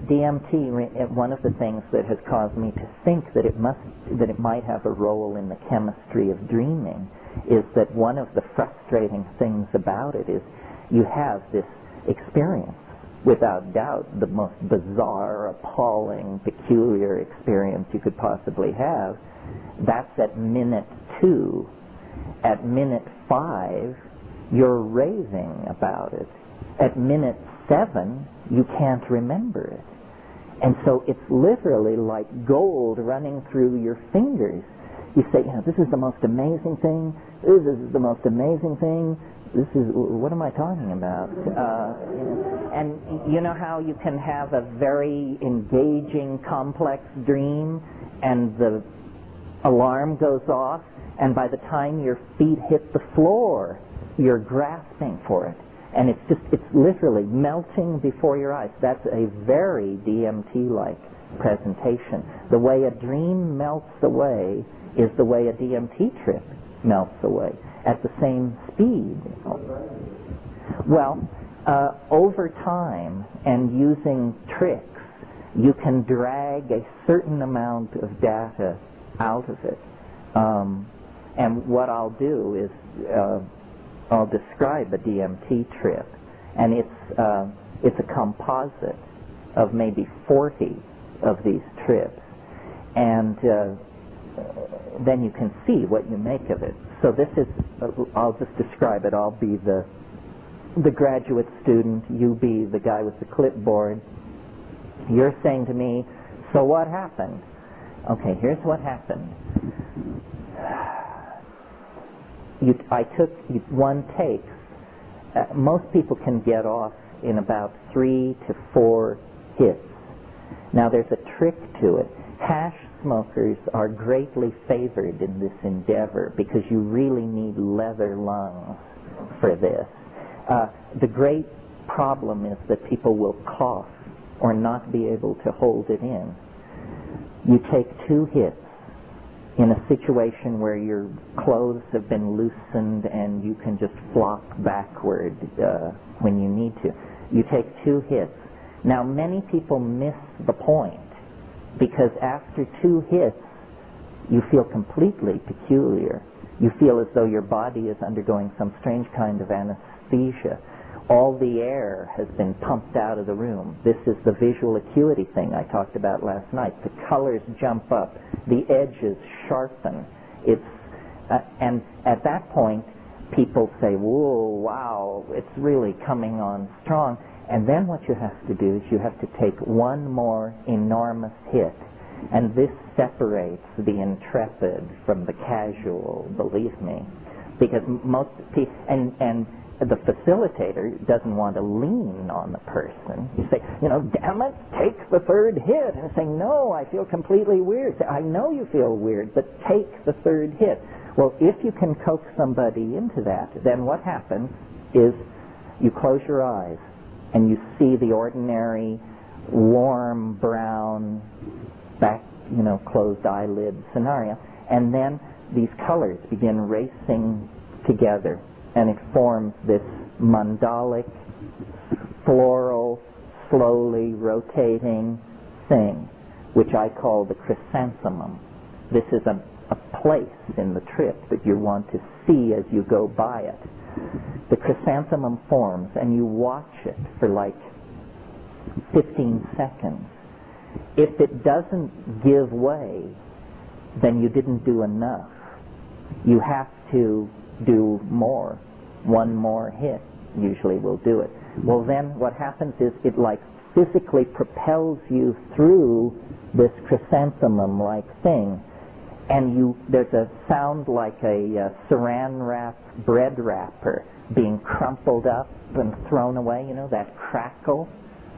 DMT, one of the things that has caused me to think that it might have a role in the chemistry of dreaming is that one of the frustrating things about it is you have this experience, without doubt the most bizarre, appalling, peculiar experience you could possibly have. That's at minute 2. At minute 5, you're raving about it. At minute 7, you can't remember it. And so it's literally like gold running through your fingers. You say, this is the most amazing thing. This is the most amazing thing. What am I talking about? And you know how you can have a very engaging, complex dream, and the alarm goes off, and by the time your feet hit the floor, you're grasping for it. And it's literally melting before your eyes. That's a very DMT-like presentation. The way a dream melts away is the way a DMT trip melts away, at the same speed. Well, over time and using tricks, you can drag a certain amount of data out of it. And what I'll do is I'll describe a DMT trip, and it's a composite of maybe 40 of these trips, and then you can see what you make of it. So this is, I'll just describe it. I'll be the graduate student, you be the guy with the clipboard. You're saying to me, so what happened? Okay, here's what happened. I took one take. Most people can get off in about 3 to 4 hits. Now there's a trick to it. Hash smokers are greatly favored in this endeavor because you really need leather lungs for this. The great problem is that people will cough or not be able to hold it in. You take 2 hits in a situation where your clothes have been loosened and you can just flop backward when you need to. You take 2 hits. Now many people miss the point, because after 2 hits you feel completely peculiar. You feel as though your body is undergoing some strange kind of anesthesia. All the air has been pumped out of the room. This is the visual acuity thing I talked about last night. The colors jump up. The edges sharpen. And at that point, people say, whoa, wow, it's really coming on strong. And then what you have to do is you have to take one more enormous hit. And this separates the intrepid from the casual, believe me. Because most people, and the facilitator doesn't want to lean on the person. You say, damn it, take the 3rd hit. And say, no, I feel completely weird. Say, I know you feel weird, but take the 3rd hit. Well, if you can coax somebody into that, then what happens is you close your eyes and you see the ordinary warm brown back, closed eyelid scenario. And then these colors begin racing together. And it forms this mandalic, floral, slowly rotating thing, which I call the chrysanthemum. This is a place in the trip that you want to see as you go by it. The chrysanthemum forms, and you watch it for like 15 seconds. If it doesn't give way, then you didn't do enough. You have to do more. One more hit usually will do it. Well, then what happens is it like physically propels you through this chrysanthemum-like thing, and there's a sound like a saran wrap bread wrapper being crumpled up and thrown away, that crackle.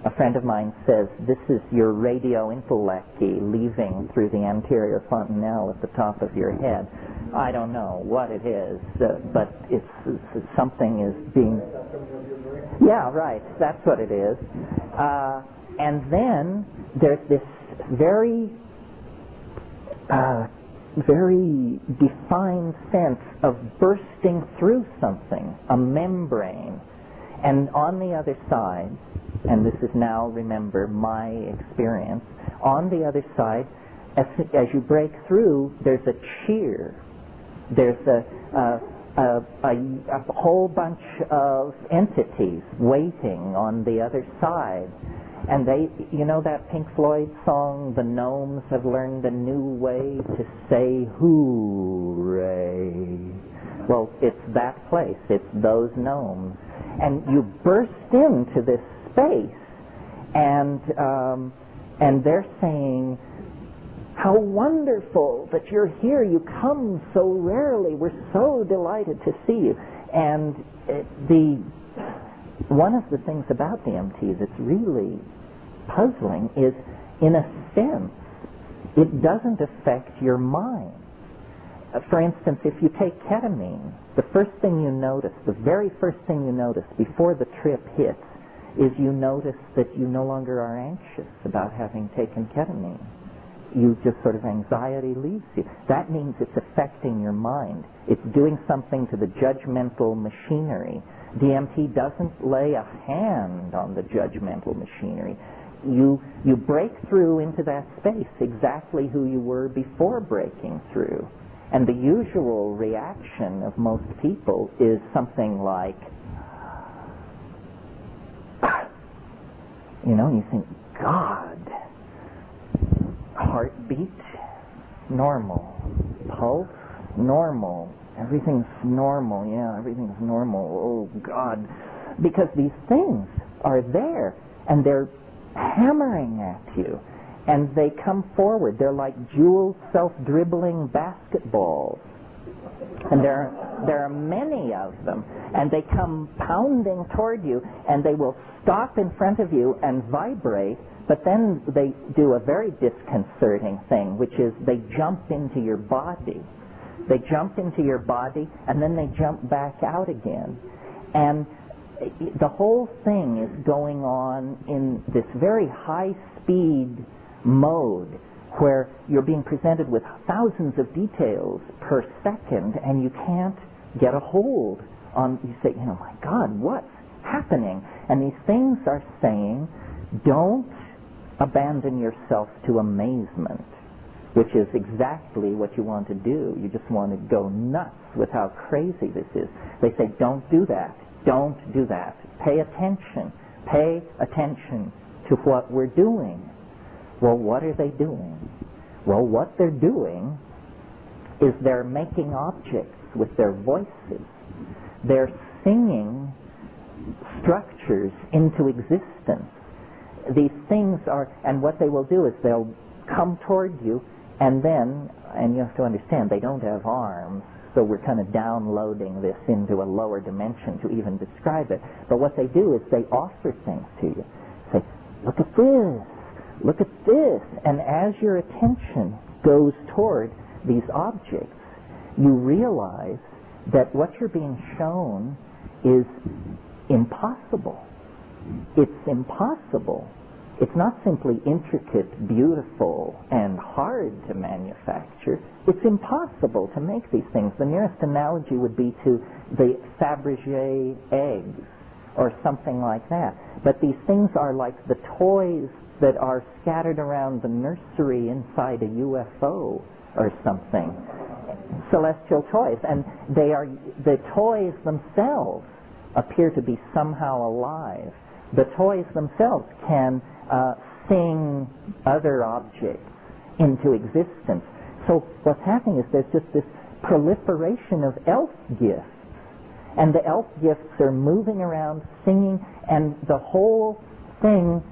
A friend of mine says, this is your radio intellecty leaving through the anterior fontanelle at the top of your head. I don't know what it is, but it's something is being... Yeah, right, that's what it is. And then there's this very defined sense of bursting through something, a membrane. And on the other side, and this is now, remember, my experience, on the other side, as you break through, there's a cheer. There's a whole bunch of entities waiting on the other side. And they, you know that Pink Floyd song, The Gnomes Have Learned a New Way to Say Hooray. Well, it's that place. It's those gnomes. And you burst into this space, and they're saying, how wonderful that you're here. You come so rarely. We're so delighted to see you. And one of the things about the MT that's really puzzling is, in a sense, it doesn't affect your mind. For instance, if you take ketamine, the first thing you notice, the very first thing you notice before the trip hits, is you notice that you no longer are anxious about having taken ketamine. You just sort of, anxiety leaves you. That means it's affecting your mind. It's doing something to the judgmental machinery. DMT doesn't lay a hand on the judgmental machinery. You break through into that space exactly who you were before breaking through. And the usual reaction of most people is something like, you know, you think, God. Heartbeat, normal. Pulse, normal. Everything's normal. Yeah, everything's normal. Oh, God. Because these things are there, and they're hammering at you, and they come forward. They're like jeweled, self-dribbling basketballs. And there are many of them, and they come pounding toward you, and they will stop in front of you and vibrate. But then they do a very disconcerting thing, which is they jump into your body. They jump into your body, and then they jump back out again. And the whole thing is going on in this very high-speed mode where you're being presented with thousands of details per second, and you can't get a hold on, you say, you know, my God, what's happening? And these things are saying, don't abandon yourself to amazement, which is exactly what you want to do. You just want to go nuts with how crazy this is. They say, don't do that. Don't do that. Pay attention. Pay attention to what we're doing. Well, what are they doing? Well, what they're doing is they're making objects with their voices. They're singing structures into existence. These things are, and what they will do is they'll come toward you, and then, and you have to understand, they don't have arms, so we're kind of downloading this into a lower dimension to even describe it. But what they do is they offer things to you. Say, look at this, look at this. And as your attention goes toward these objects, you realize that what you're being shown is impossible. It's impossible. It's not simply intricate, beautiful, and hard to manufacture. It's impossible to make these things. The nearest analogy would be to the Fabergé eggs or something like that. But these things are like the toys that are scattered around the nursery inside a UFO or something. Celestial toys. And they are, the toys themselves appear to be somehow alive. The toys themselves can sing other objects into existence. So what's happening is there's just this proliferation of elf gifts. And the elf gifts are moving around, singing, and the whole thing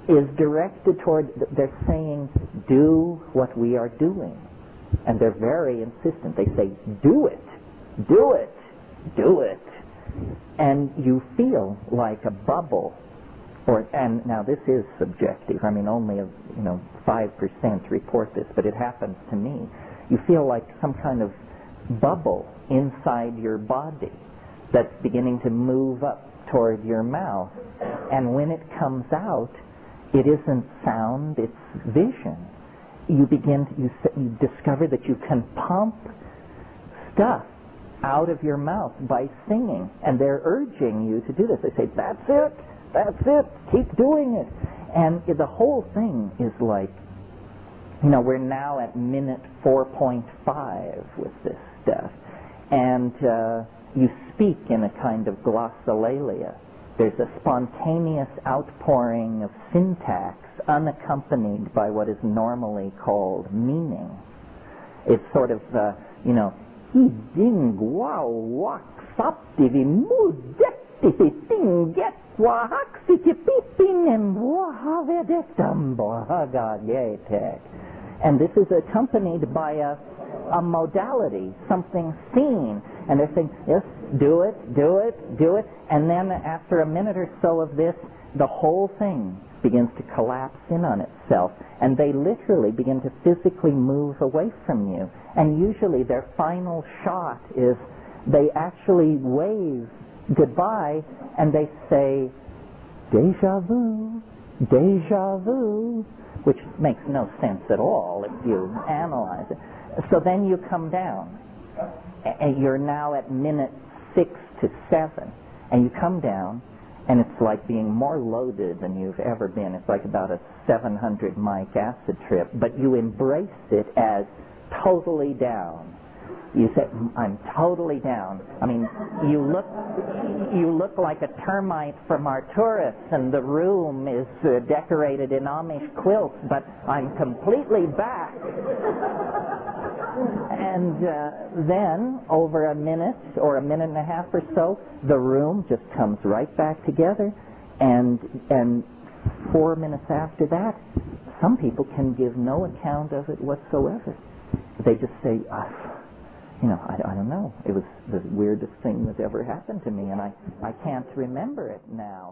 is directed toward, they're saying, do what we are doing. And they're very insistent. They say, do it, do it, do it. And you feel like a bubble. And now this is subjective. I mean, only 5% report this, but it happens to me. You feel like some kind of bubble inside your body that's beginning to move up toward your mouth. And when it comes out, it isn't sound, it's vision. You discover that you can pump stuff out of your mouth by singing. And they're urging you to do this. They say, that's it, keep doing it. And the whole thing is like, we're now at minute 4.5 with this stuff. And you speak in a kind of glossolalia. There's a spontaneous outpouring of syntax unaccompanied by what is normally called meaning. It's sort of, he ding wow wak saptivi mudetivi tinget wahaksiti pipin and wahavedetam bohagayetek. And this is accompanied by a modality, something seen. And they're saying, yes, do it. And then after a minute or so of this, the whole thing begins to collapse in on itself. And they literally begin to physically move away from you. And usually their final shot is they actually wave goodbye and they say, deja vu, which makes no sense at all if you analyze it. So then you come down, and you're now at minute 6 to 7, and you come down, and it's like being more loaded than you've ever been. It's like about a 700 mic acid trip, but you embrace it as totally down. You say, I'm totally down. I mean, you look like a termite from Arcturus, and the room is decorated in Amish quilts, but I'm completely back. And then, over a minute or a minute and a half or so, the room just comes right back together, and 4 minutes after that, some people can give no account of it whatsoever. They just say, I don't know. It was the weirdest thing that's ever happened to me, and I can't remember it now.